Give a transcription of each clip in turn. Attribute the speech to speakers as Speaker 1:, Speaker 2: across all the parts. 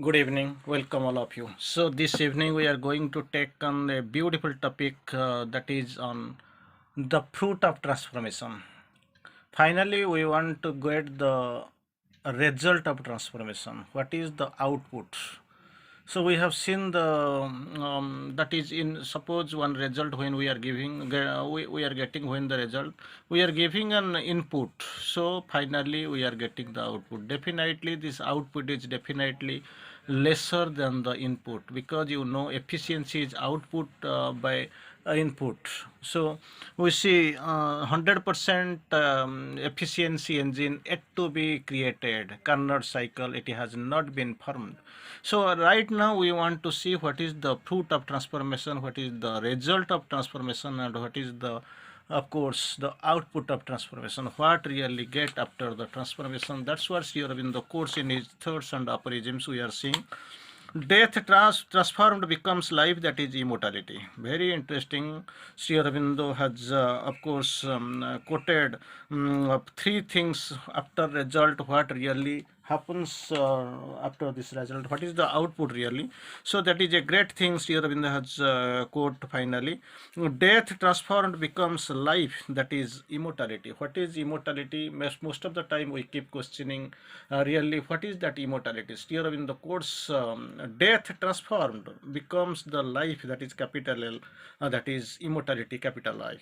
Speaker 1: Good evening, welcome all of you. So, this evening we are going to take on a beautiful topic that is on the fruit of transformation. Finally, we want to get the result of transformation. What is the output? So we have seen the that is in suppose one result when we are we are getting when the result we are giving an input. So finally we are getting the output. Definitely this output is definitely lesser than the input, because efficiency is output by input. So we see 100% efficiency engine yet to be created. Carnot cycle, it has not been formed. So right now we want to see what is the fruit of transformation, what is the result of transformation, and what is the, of course, the output of transformation, what really get after the transformation. That's what Sri Aurobindo course in his thoughts and aphorisms we are seeing. Death transformed becomes life, that is immortality. Very interesting. Sri Aurobindo has, of course, quoted three things after result, what really happens after this result, what is the output really. So that is a great thing Sri Aurobindo has quote finally. Death transformed becomes life, that is immortality. What is immortality? Most of the time we keep questioning really what is that immortality. Sri Aurobindo quotes death transformed becomes the life, that is capital L, that is immortality, capital I.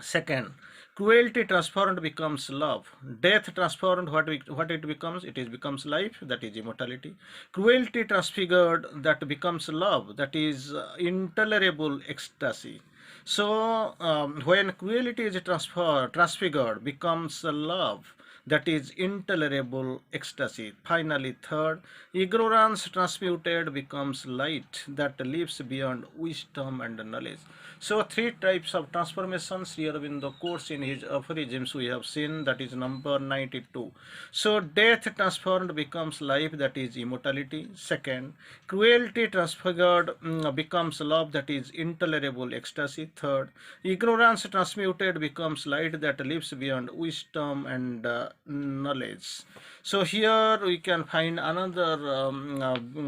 Speaker 1: Second, cruelty transformed becomes love. Death transformed, what it becomes? It is becomes life, that is immortality. Cruelty transfigured, that becomes love, that is intolerable ecstasy. So when cruelty is transfigured, becomes love, that is intolerable ecstasy. Finally, third, ignorance transmuted becomes light, that lives beyond wisdom and knowledge. So three types of transformation Sri Aurobindo course in his aphorisms we have seen, that is number 92. So death transformed becomes life, that is immortality. Second, cruelty transfigured becomes love, that is intolerable ecstasy. Third, ignorance transmuted becomes light, that lives beyond wisdom and knowledge. So here we can find another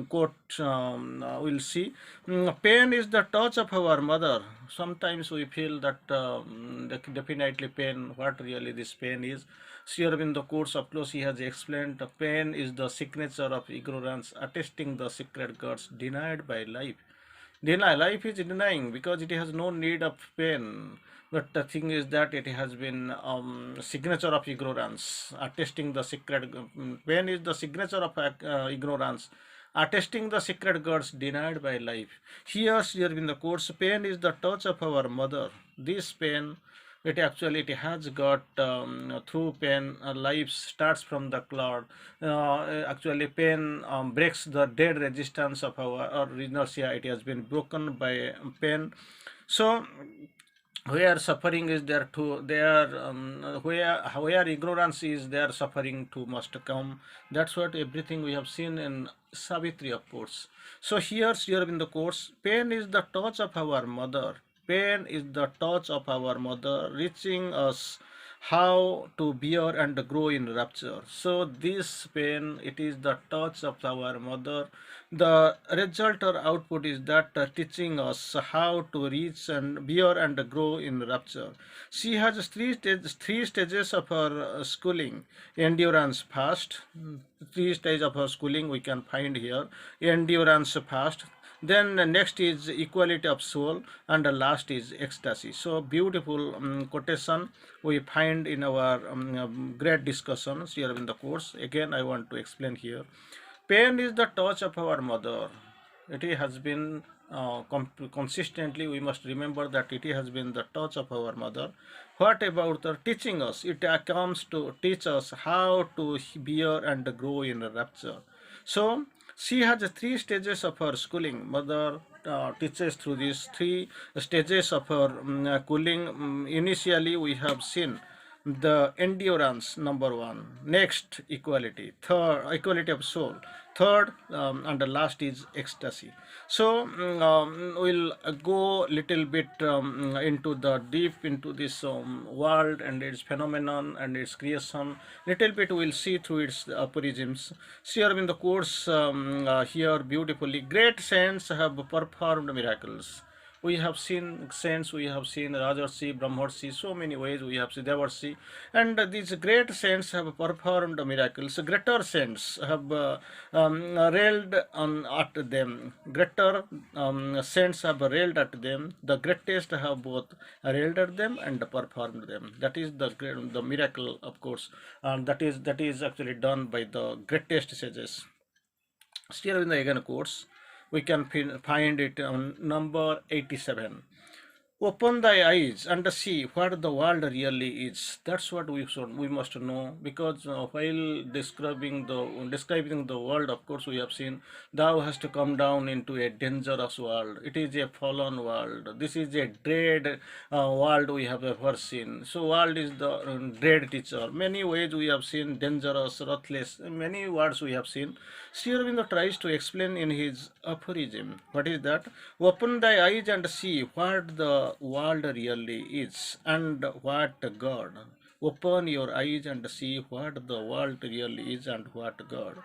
Speaker 1: quote. We'll see. Pain is the touch of our mother. Sometimes we feel that definitely pain, what really this pain is. Here in the course of close he has explained, pain is the signature of ignorance, attesting the secret gods denied by life. Life is denying because it has no need of pain. But the thing is that it has been signature of ignorance, attesting the secret. Pain is the signature of ignorance, attesting the secret gods denied by life. Here in the course, pain is the touch of our mother. This pain, it has got through pain, life starts from the cloud. Actually, pain breaks the dead resistance of our inertia. It has been broken by pain. So where suffering is there too, there where ignorance is there, suffering too must come. That's what everything we have seen in Savitri, of course. So here in the course, pain is the touch of our mother. Pain is the touch of our mother, reaching us how to bear and grow in rapture. So this pain, it is the touch of our mother. The result or output is that teaching us how to reach and bear and grow in rapture. She has three stages of her schooling. Endurance fast. Three stages of her schooling we can find here. Endurance fast, then next is equality of soul, and the last is ecstasy. So beautiful quotation we find in our great discussions here in the course. Again I want to explain here. Pain is the touch of our mother. It has been consistently, we must remember that it has been the touch of our mother. What about her teaching us? It comes to teach us how to bear and grow in rapture. So she has three stages of her schooling. Mother teaches through these three stages of her schooling. Initially we have seen the endurance, number one. Next, equality. Third, equality of soul. Third, and the last is ecstasy. So we'll go little bit into the deep into this world and its phenomenon and its creation. Little bit we'll see through its aphorisms. Here in the course here beautifully, great saints have performed miracles. We have seen saints, we have seen Rajarsi, Brahmarsi, so many ways we have seen Devarsi, and these great saints have performed miracles. Greater saints have railed at them. Greater saints have railed at them. The greatest have both railed at them and performed them. That is the miracle, of course, and that is actually done by the greatest sages. Still in the again course, we can find it on number 87. Open thy eyes and see what the world really is. That's what we must know, because while describing the world, of course, we have seen thou hast to come down into a dangerous world. It is a fallen world. This is a dread world we have ever seen. So world is the dread teacher. Many ways we have seen dangerous, ruthless. Many words we have seen. Sri Aurobindo tries to explain in his aphorism. What is that? Open thy eyes and see what the world really is and what God. Open your eyes and see what the world really is and what God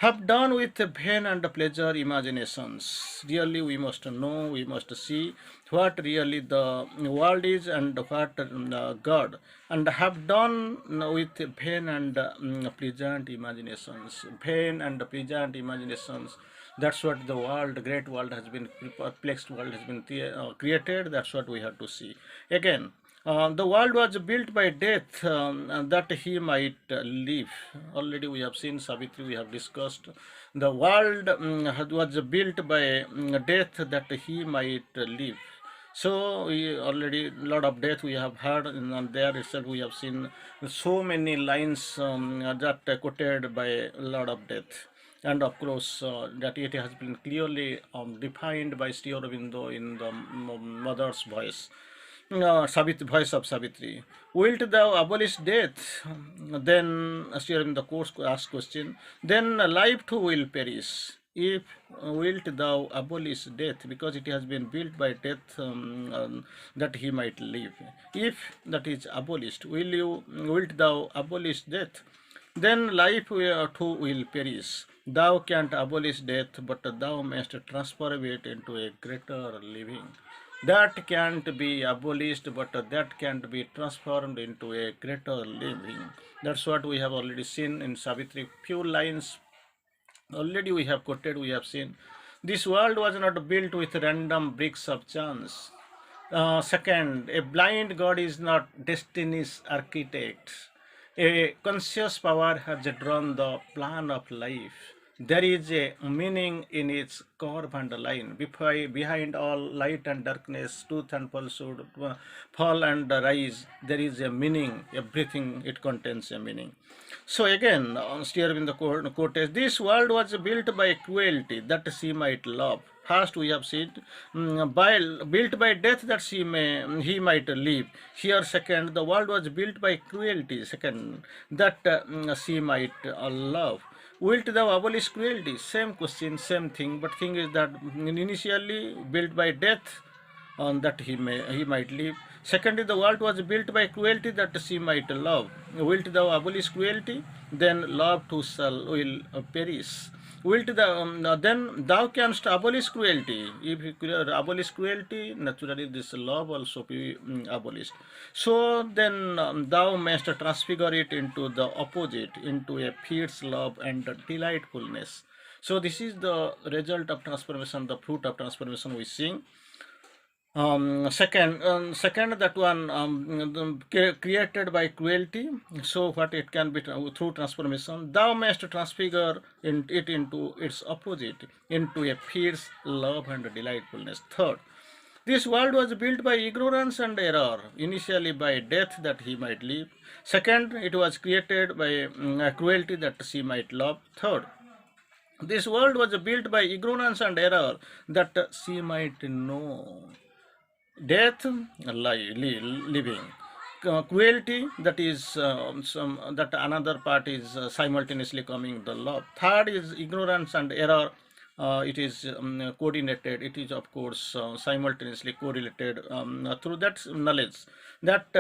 Speaker 1: have done with vain and pleasure imaginations. Really, we must know, we must see what really the world is and what God, and have done with vain and pleasant imaginations. Vain and pleasant imaginations. That's what the world, great world has been, perplexed world has been created. That's what we have to see. Again, the world was built by death that he might live. Already we have seen Savitri, we have discussed. The world was built by death that he might live. So we already lot of death we have heard, and there itself we have seen so many lines that quoted by a lot of death. And of course, that it has been clearly defined by Sri Aurobindo in the mother's voice. Voice of Savitri. Wilt thou abolish death? Then, here in the course asked question, then life too will perish. If wilt thou abolish death, because it has been built by death that he might live. If that is abolished, wilt thou abolish death? Then life too will perish. Thou canst abolish death, but thou mayst transform it into a greater living. That can't be abolished, but that can't be transformed into a greater living. That's what we have already seen in Savitri. Few lines already we have quoted, we have seen. This world was not built with random bricks of chance. Second, a blind God is not destiny's architect. A conscious power has drawn the plan of life. There is a meaning in its curve and line. Behind all light and darkness, truth and falsehood, fall and rise, there is a meaning. Everything it contains a meaning. So again, here in the quote is, this world was built by cruelty that she might love. First we have said, built by death that he might live. Here second, the world was built by cruelty. Second, that she might love. Wilt thou abolish cruelty? Same question, same thing. But thing is that initially built by death, that he might live. Secondly, the world was built by cruelty that she might love. Wilt thou abolish cruelty? Then love too will perish. Wilt thou then thou canst abolish cruelty. If you abolish cruelty, naturally this love also be abolished. So then thou mayst transfigure it into the opposite, into a fierce love and delightfulness. So this is the result of transformation, the fruit of transformation we sing. Second, that one created by cruelty. So what it can be through transformation. Thou mayst transfigure it into its opposite, into a fierce love and delightfulness. Third, this world was built by ignorance and error, initially by death that he might live. Second, it was created by cruelty that she might love. Third, this world was built by ignorance and error that she might know. Death, living. cruelty, that is that another part is simultaneously coming the love. Third is ignorance and error. It is coordinated. It is of course simultaneously correlated through that knowledge that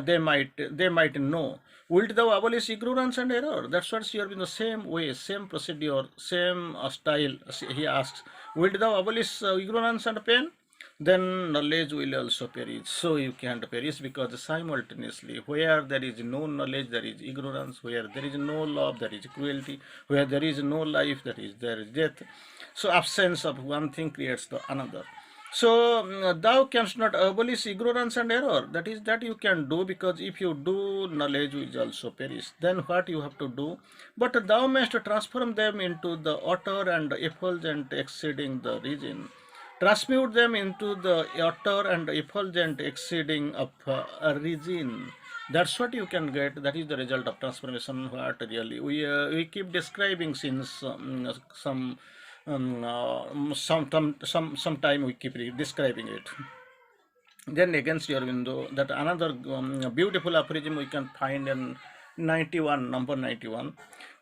Speaker 1: they might know. Wilt thou abolish ignorance and error? That's what's here in the same way, same procedure, same style. He asks, wilt thou abolish ignorance and pain? Then knowledge will also perish. So you can't perish, because simultaneously, where there is no knowledge, there is ignorance; where there is no love, there is cruelty; where there is no life, there is death. So absence of one thing creates the another. So thou canst not abolish ignorance and error. That is that you can do, because if you do, knowledge will also perish. Then what you have to do? But thou mayst transform them into the utter and effulgent exceeding the region. Transmute them into the utter and effulgent exceeding of a region. That's what you can get. That is the result of transformation. What really we keep describing since some time we keep describing it. Then against your window, that another beautiful aphorism we can find in 91, number 91.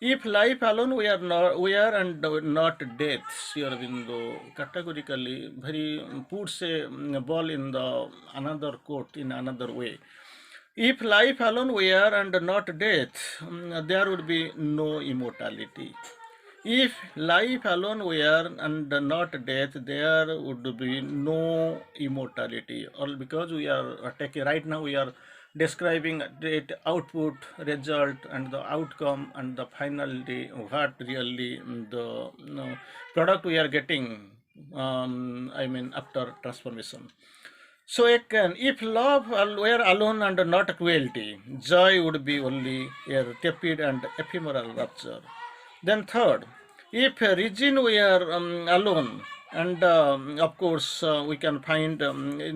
Speaker 1: If life alone we are and not death, your window categorically very puts a ball in the another court in another way. If life alone were and not death, there would be no immortality. If life alone were and not death, there would be no immortality. All because we are taking right now, we are describing the output, result, and the outcome, and the finality. What really the product we are getting. After transformation. So again, if love were alone and not cruelty, joy would be only a tepid and ephemeral rapture. Then third, if region were alone, and of course we can find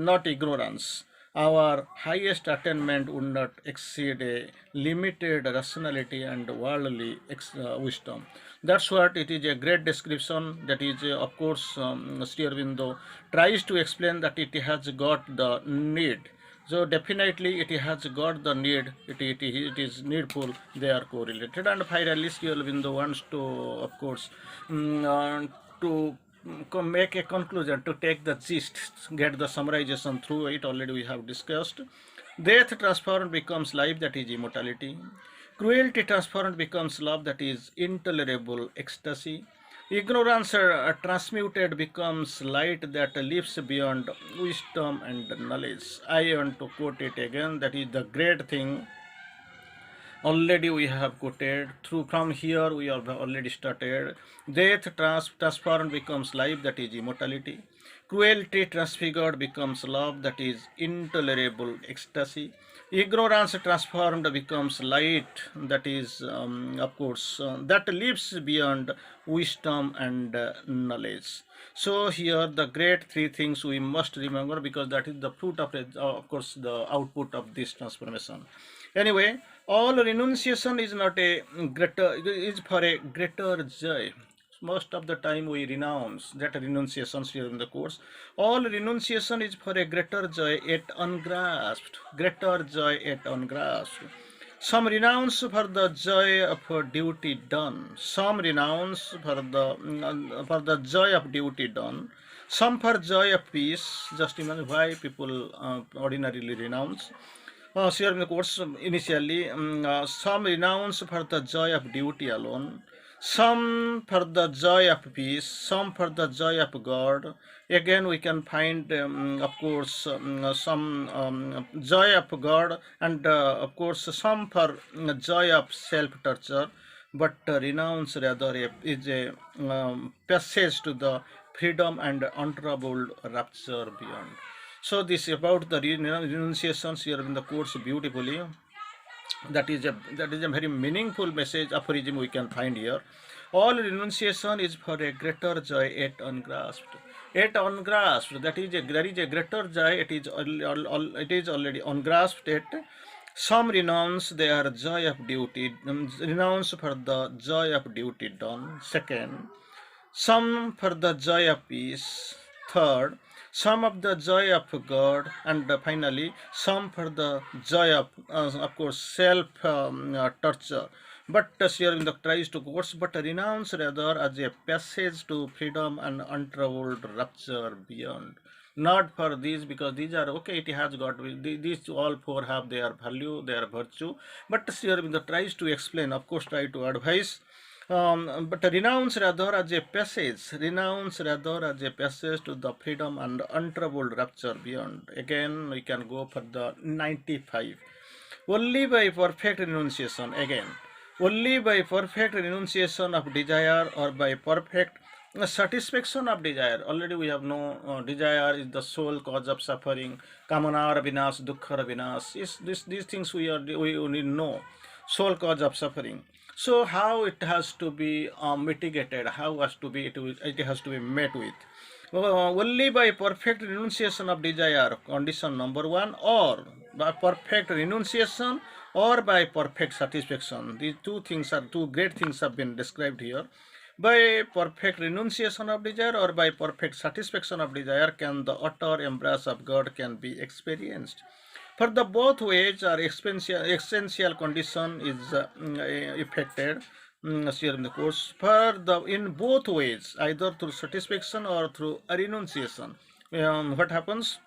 Speaker 1: not ignorance, our highest attainment would not exceed a limited rationality and worldly wisdom. That's what it is, a great description. That is, of course, Sri Aurobindo tries to explain that it has got the need. So definitely it has got the need, it is needful, they are correlated. And finally, Sri Aurobindo wants to, of course, to make a conclusion, to take the gist, get the summarization through it. Already we have discussed. Death transformed becomes life, that is immortality. Cruelty transformed becomes love, that is intolerable ecstasy. Ignorance transmuted becomes light that lives beyond wisdom and knowledge. I want to quote it again. That is the great thing. Already we have quoted through from here. We have already started. Death transformed becomes life, that is immortality. Cruelty transfigured becomes love, that is intolerable ecstasy. Ignorance transformed becomes light, that is, of course, that lives beyond wisdom and knowledge. So here the great three things we must remember, because that is the fruit of course, the output of this transformation. Anyway, all renunciation is not a greater, is for a greater joy. Most of the time we renounce, that renunciations here in the course. All renunciation is for a greater joy yet ungrasped. Greater joy yet ungrasped. Some renounce for the joy of duty done. Some renounce for the joy of duty done. Some for joy of peace. Just imagine why people ordinarily renounce. Here in the course, initially, some renounce for the joy of duty alone, some for the joy of peace, some for the joy of God. Again, we can find, of course, some joy of God, and of course, some for joy of self-torture. But renounce rather is a passage to the freedom and untroubled rapture beyond. So this about the renunciations here in the course beautifully. That is a very meaningful message aphorism we can find here. All renunciation is for a greater joy yet ungrasped. Yet ungrasped. There is a greater joy. It is already ungrasped. Yet some renounce their joy of duty. Renounce for the joy of duty done. Second, some for the joy of peace. Third, some of the joy of God, and finally some for the joy of course, self torture. But Sri Aurobindo tries to quotes, but renounce rather as a passage to freedom and untroubled rapture beyond. Not for these, because these are okay, it has got, these all four have their value, their virtue, but Sri Aurobindo tries to explain, of course, try to advise, but renounce rather as a passage to the freedom and untroubled rapture beyond. Again, we can go for the 95. Only by perfect renunciation, again, only by perfect renunciation of desire, or by perfect satisfaction of desire. Already we have no desire is the sole cause of suffering. Kamana or vinash, dukkha or vinash. These things we need know. Sole cause of suffering. So how it has to be mitigated? How has to be it has to be met with? Only by perfect renunciation of desire, condition number one, or by perfect renunciation, or by perfect satisfaction. These two things are two great things have been described here. By perfect renunciation of desire, or by perfect satisfaction of desire, can the utter embrace of God can be experienced. For the both ways are essential condition is affected here in the course. For the in both ways, either through satisfaction or through renunciation, what happens?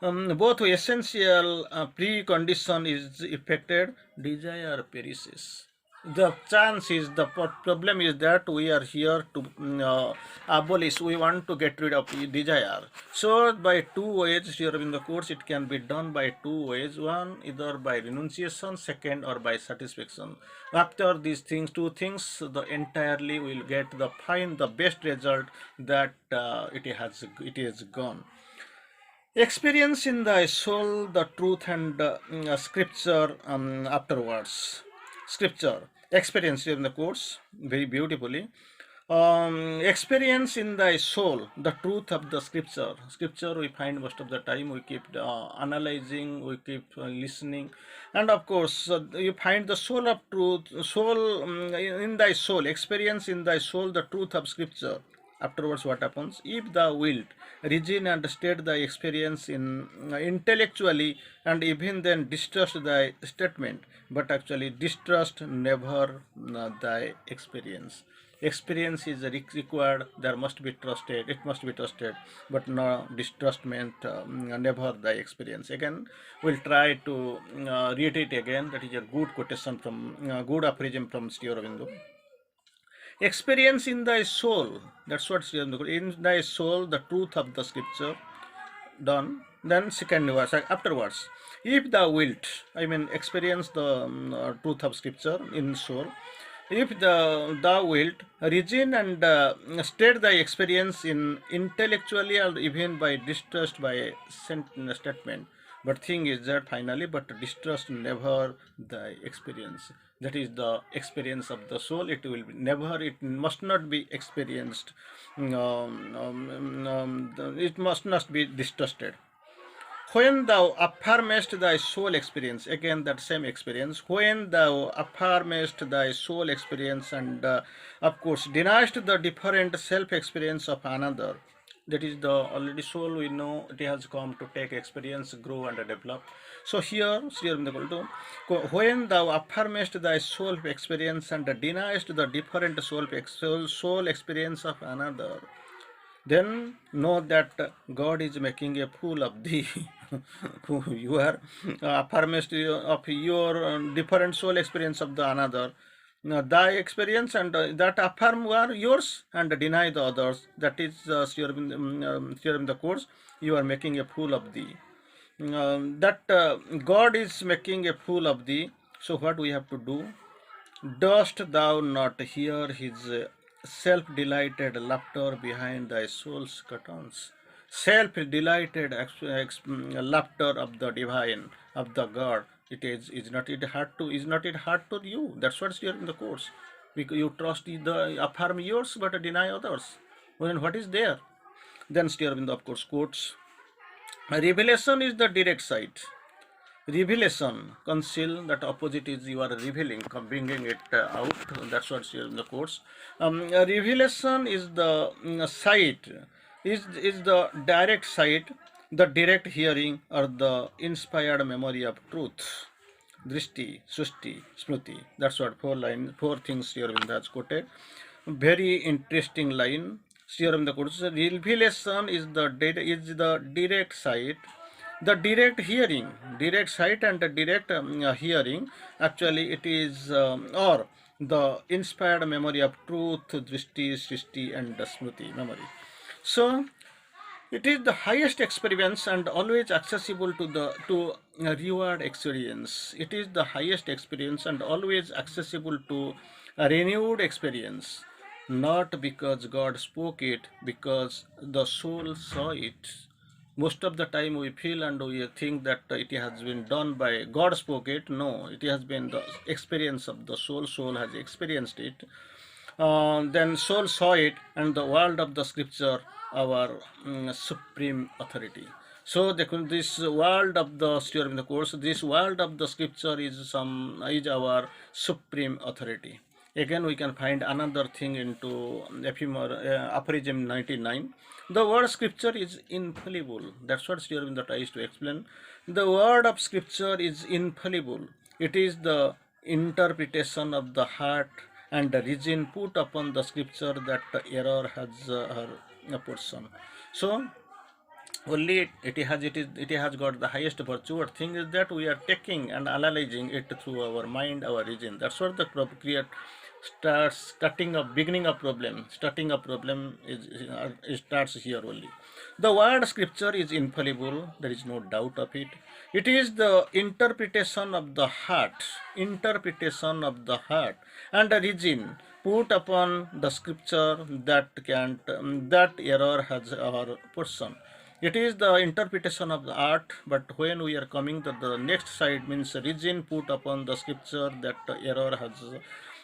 Speaker 1: Both essential precondition is affected, desire perishes. The chance is, the problem is that we are here to abolish, we want to get rid of desire. So by two ways here in the course, it can be done by two ways. One, either by renunciation, second, or by satisfaction. After these things, two things, the entirely will get the best result that it is gone. Experience in the soul, the truth, and scripture afterwards. Scripture. Experience in the course, very beautifully. Experience in the soul, the truth of the scripture. Scripture we find most of the time, we keep analyzing, we keep listening, and of course, you find the soul of truth, soul in thy soul, experience in thy soul, the truth of scripture. Afterwards, what happens? If thou wilt reason and state thy experience in intellectually, and even then distrust thy statement, but actually distrust never thy experience. Experience is required, there must be trusted, it must be trusted, but no distrustment, never thy experience. Again, we'll try to read it again. That is a good quotation from, good aphorism from Sri Aurobindo. Experience in thy soul, that's what in thy soul, the truth of the scripture. Done. Then second verse afterwards, if thou wilt, I mean, experience the truth of scripture in soul. If thou wilt reason and state thy experience in intellectually, or even by distrust by statement, but thing is that finally, but distrust never thy experience. That is the experience of the soul. It will be never, it must not be experienced, it must not be distrusted. When thou affirmest thy soul experience, again that same experience, when thou affirmest thy soul experience, and of course deniest the different self experience of another, that is the already soul, we know it has come to take experience, grow, and develop. So here, when thou affirmest thy soul experience and deniest the different soul experience of another, then know that God is making a fool of thee. You are affirmist of your different soul experience of the another. Now, thy experience and that affirm are yours and deny the others. That is theorem the course. You are making a fool of thee. That God is making a fool of thee. So what we have to do? Dost thou not hear his self-delighted laughter behind thy soul's curtains? Self-delighted laughter of the divine, of the God. Is not it hard to you? That's what's here in the course. Because you trust the affirm yours but deny others. When what is there? Then Sri Aurobindo of course quotes, revelation is the direct sight. Revelation, conceal, that opposite is you are revealing, bringing it out. That's what's here in the course. Revelation is the sight, is the direct sight, the direct hearing, or the inspired memory of truth. Drishti, Sushti, Smruti. That's what four things Sri Aurobindo has quoted. Very interesting line. Sri Aurobindo quotes, revelation is the direct sight, the direct hearing, direct sight and the direct hearing. Actually, it is or the inspired memory of truth, Drishti, Srishti, and the Smruti memory. So it is the highest experience and always accessible to reward experience. It is the highest experience and always accessible to a renewed experience. Not because God spoke it, because the soul saw it. Most of the time we feel and we think that it has been done by God spoke it. No, it has been the experience of the soul. Soul has experienced it. Then soul saw it, and the word of the scripture, our supreme authority. So this word of the scripture in the course, this word of the scripture is our supreme authority. Again, we can find another thing into aphorism 99. The word scripture is infallible. That's what Sri Aurobindo tries to explain. The word of scripture is infallible. It is the interpretation of the heart and the reason put upon the scripture that the error has her portion. So only it has got the highest virtue. Or thing is that we are taking and analyzing it through our mind, our reason. That's what the create beginning of problem. Starting a problem is starts here only. The word scripture is infallible. There is no doubt of it. It is the interpretation of the heart, and the reason put upon the scripture that error has our person. It is the interpretation of the art, but when we are coming to the next side means reason put upon the scripture that error has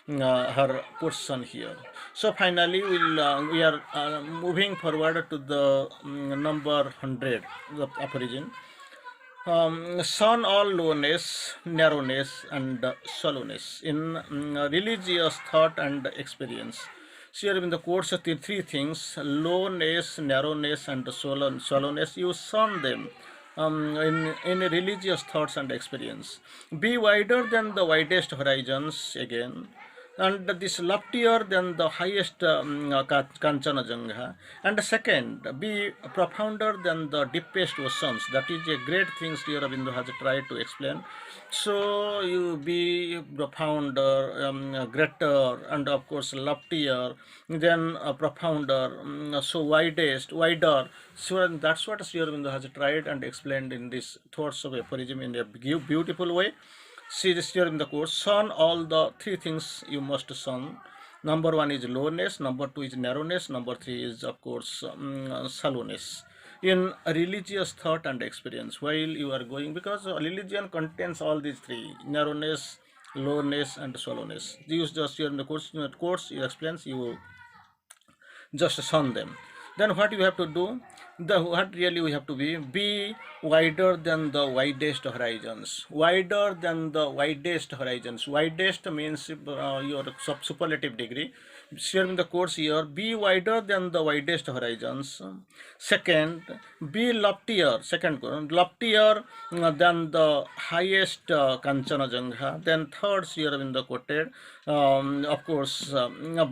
Speaker 1: her portion here. So finally, we are moving forward to the number 100, the aphorism. Shun all lowness, narrowness, and shallowness in religious thought and experience. Here in the course of the three things, lowness, narrowness, and shallowness, you shun them in religious thoughts and experience. Be wider than the widest horizons again, and this loftier than the highest Kanchanajanga. And second, be profounder than the deepest oceans. That is a great thing Sri Aurobindo has tried to explain. So you be profounder, greater, and of course loftier, then profounder, so wider. So that's what Sri Aurobindo has tried and explained in this thoughts of aphorism in a beautiful way. See this here in the course. Shun all the three things you must shun. Number one is lowness, number two is narrowness, number three is of course shallowness. In religious thought and experience, while you are going, because religion contains all these three: narrowness, lowness, and shallowness. These just here in the course it explains, you just shun them. Then what you have to do, what really we have to be wider than the widest horizons. Wider than the widest horizons. Widest means your superlative degree. Here in the course here, be wider than the widest horizons. Second, be loftier. Second, loftier than the highest Kanchanajanga. Then third, here in the quoted, of course,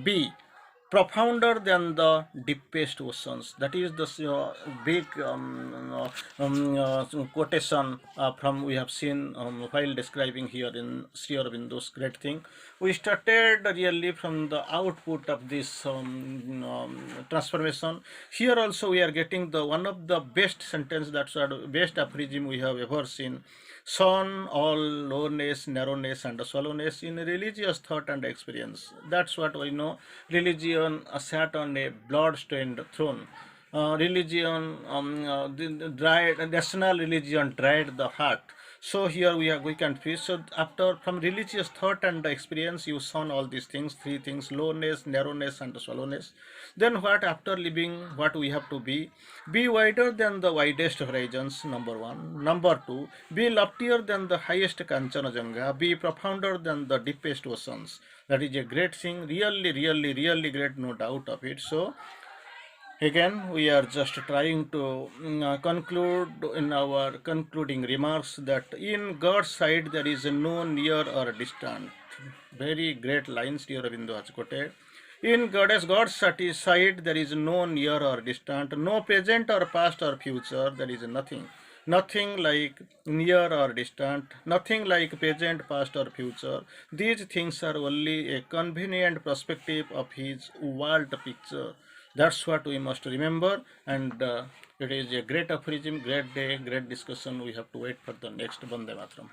Speaker 1: be profounder than the deepest oceans. That is the big quotation from we have seen while describing here in Sri Aurobindo's great thing. We started really from the output of this transformation. Here also we are getting the one of the best sentence, that's the best aphorism we have ever seen. Shun all lowness, narrowness, and shallowness in religious thought and experience. That's what we know. Religion sat on a blood-stained throne. Religion, the national religion dried the heart. So here we can feel. So after from religious thought and experience, you shun all these things, three things: lowness, narrowness, and shallowness. Then what after living, what we have to be wider than the widest horizons. Number one. Number two, be loftier than the highest Kanchanajanga. Be profounder than the deepest oceans. That is a great thing. Really, really, really great. No doubt of it. So Again, we are just trying to conclude in our concluding remarks that in God's sight there is no near or distant. Very great lines here Aurobindo has quoted. In God's side there is no near or distant, no present or past or future, there is nothing. Nothing like near or distant, nothing like present, past or future. These things are only a convenient perspective of his world picture. That's what we must remember, and it is a great aphorism, great day, great discussion. We have to wait for the next Bande Matram.